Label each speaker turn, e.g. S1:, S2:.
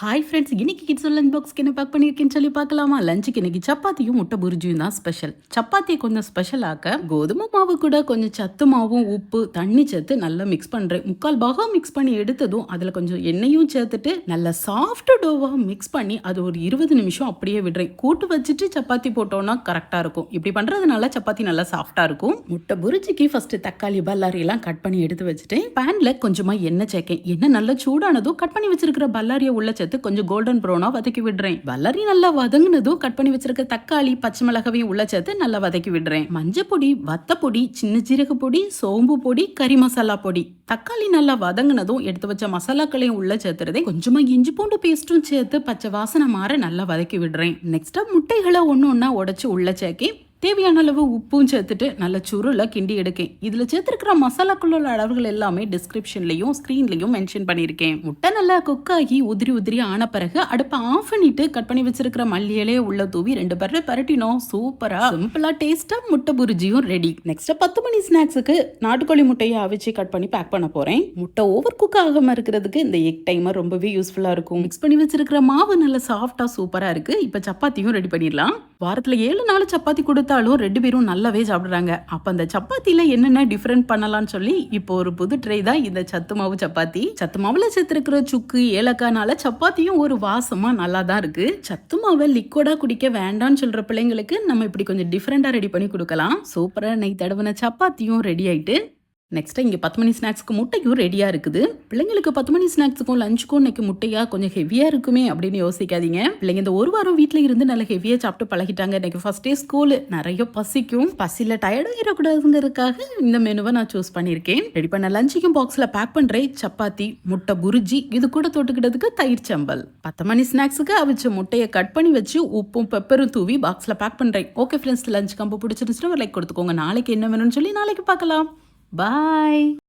S1: Hi friends, இன்னைக்கு kids lunch பாக்ஸ்க்கு என்ன back பண்ணியிருக்கேன்னு சொல்லி பார்க்கலாமா? லஞ்சுக்கு இன்னைக்கு சப்பாத்தியும் முட்டை புரிஜியும் தான் ஸ்பெஷல். சப்பாத்தியை கொஞ்சம் ஸ்பெஷல் ஆக்க கோதுமை மாவு கூட கொஞ்சம் சத்து மாவும் உப்பு தண்ணி சேர்த்து நல்லா மிக்ஸ் பண்ணுறேன். 3/4 மிக்ஸ் பண்ணி எடுத்ததும் அதில் கொஞ்சம் எண்ணெயும் சேர்த்துட்டு நல்லா சாஃப்ட் டோவாக மிக்ஸ் பண்ணி அது ஒரு 20 நிமிஷம் அப்படியே விடுறேன். கூட்டு வச்சுட்டு சப்பாத்தி போட்டோன்னா கரெக்டாக இருக்கும். இப்படி பண்ணுறதுனால சப்பாத்தி நல்லா சாஃப்டாக இருக்கும். முட்டை புரிஜிக்கு ஃபர்ஸ்ட் தக்காளி பல்லாரி எல்லாம் கட் பண்ணி எடுத்து வச்சுட்டேன். பேனில் கொஞ்சமாக எண்ணெய் சேர்க்கேன். எண்ணெய் நல்லா சூடானதும் கட் பண்ணி வச்சிருக்கிற பல்லாரியை உள்ள சேர்த்து கொஞ்சம் கோல்டன் ப்ரௌனா வதக்கி விடுறேன். வல்லரி நல்லா வதங்கினதும் கட் பண்ணி வச்சிருக்க தக்காளி பச்சை மிளகாவையும் உள்ள சேர்த்து நல்லா வதக்கி விடுறேன். மஞ்சள் பொடி, வத்த பொடி, சின்ன ஜீரக பொடி, சோம்பு பொடி, கறி மசாலா பொடி. தக்காளி நல்லா வதங்கினதும் எடுத்து வச்ச மசாலாக்களையும் உள்ள சேர்த்துறதே கொஞ்சமா இஞ்சி பூண்டு பேஸ்ட்டும் சேர்த்து பச்சை வாசனை மாற நல்லா வதக்கி விடுறேன். நெக்ஸ்டா முட்டைகளை ஒன்னொன்னா உடைச்சு உள்ள சேர்க்கி தேவையான அளவு உப்பும் சேர்த்துட்டு நல்ல சுருளை கிண்டி எடுக்கேன். இதுல சேர்த்துருக்கிற மசாலாக்குள்ள அளவுகள் எல்லாமே டிஸ்கிரிப்ஷன்லயும் ஸ்கிரீன்லயும் மென்ஷன் பண்ணியிருக்கேன். முட்டை நல்லா குக் ஆகி உதிரி ஆன பிறகு அடுப்பை ஆஃப் பண்ணிட்டு கட் பண்ணி வச்சிருக்கிற மல்லி இலையை உள்ள தூவி 2 பேரை பரட்டினோம். சூப்பரா சிம்பிளா டேஸ்டா முட்டை புரிஜியும் ரெடி. நெக்ஸ்ட் 10 மணி ஸ்நாக்ஸுக்கு நாட்டுக்கோழி முட்டையை அவிச்சு கட் பண்ணி பேக் பண்ண போறேன். முட்டை ஓவர் குக் ஆகாம இருக்கிறதுக்கு இந்த எக் டைமர் ரொம்பவே யூஸ்ஃபுல்லா இருக்கும். மிக்ஸ் பண்ணி வச்சிருக்கிற மாவு நல்ல சாஃப்டா சூப்பரா இருக்கு. இப்ப சப்பாத்தியும் ரெடி பண்ணிடலாம். வாரத்துல 7 நாள் சப்பாத்தி கொடுத்தாலும் 2 பேரும் நல்லாவே சாப்பிடுறாங்க. அப்ப அந்த சப்பாத்தில என்னென்ன டிஃபரெண்ட் பண்ணலாம்னு சொல்லி இப்போ ஒரு புது ட்ரை தான் இந்த சத்து மாவு சப்பாத்தி. சத்து மாவுல சேர்த்திருக்கிற சுக்கு ஏலக்காய்னால சப்பாத்தியும் ஒரு வாசமா நல்லா தான் இருக்கு. சத்து மாவை லிக்விடா குடிக்க வேண்டாம்னு சொல்ற பிள்ளைங்களுக்கு நம்ம இப்படி கொஞ்சம் டிஃபரெண்டா ரெடி பண்ணி கொடுக்கலாம். சூப்பரா நெய் தடவின சப்பாத்தியும் ரெடி ஆயிட்டு நெக்ஸ்ட் இங்கே 10 மணி ஸ்நாக்ஸ்க்கு முட்டையும் ரெடியாக இருக்குது. பிள்ளைங்களுக்கு 10 மணி ஸ்நாக்ஸுக்கும் லஞ்சுக்கும் இன்னைக்கு முட்டையாக கொஞ்சம் ஹெவியாக இருக்குமே அப்படின்னு யோசிக்காதீங்க. பிள்ளைங்க இந்த ஒரு வாரம் வீட்டில் இருந்து நல்லா ஹெவியாக சாப்பிட்டு பழகிட்டாங்க. இன்னைக்கு ஃபர்ஸ்ட் டே ஸ்கூலு, நிறைய பசிக்கும். பசியில் டயர்டாகிடக்கூடாதுங்கிறதுக்காக இந்த மெனுவை நான் சூஸ் பண்ணியிருக்கேன். ரெடி பண்ண லஞ்சுக்கும் பாக்ஸில் பேக் பண்ணுறேன். சப்பாத்தி, முட்டை புரிஜி, இது கூட தொட்டுக்கிட்டதுக்கு தயிர் சம்பல். 10 மணி ஸ்நாக்ஸுக்கு அவிச்ச முட்டையை கட் பண்ணி வச்சு உப்பும் பெப்பரும் தூவி பாக்ஸில் பேக் பண்ணுறேன். ஓகே ஃப்ரெண்ட்ஸ், லஞ்ச் கம்பு பிடிச்சிருச்சுன்னா ஒரு லைக் கொடுத்துக்கோங்க. நாளைக்கு என்ன வேணும்னு சொல்லி நாளைக்கு பார்க்கலாம். Bye.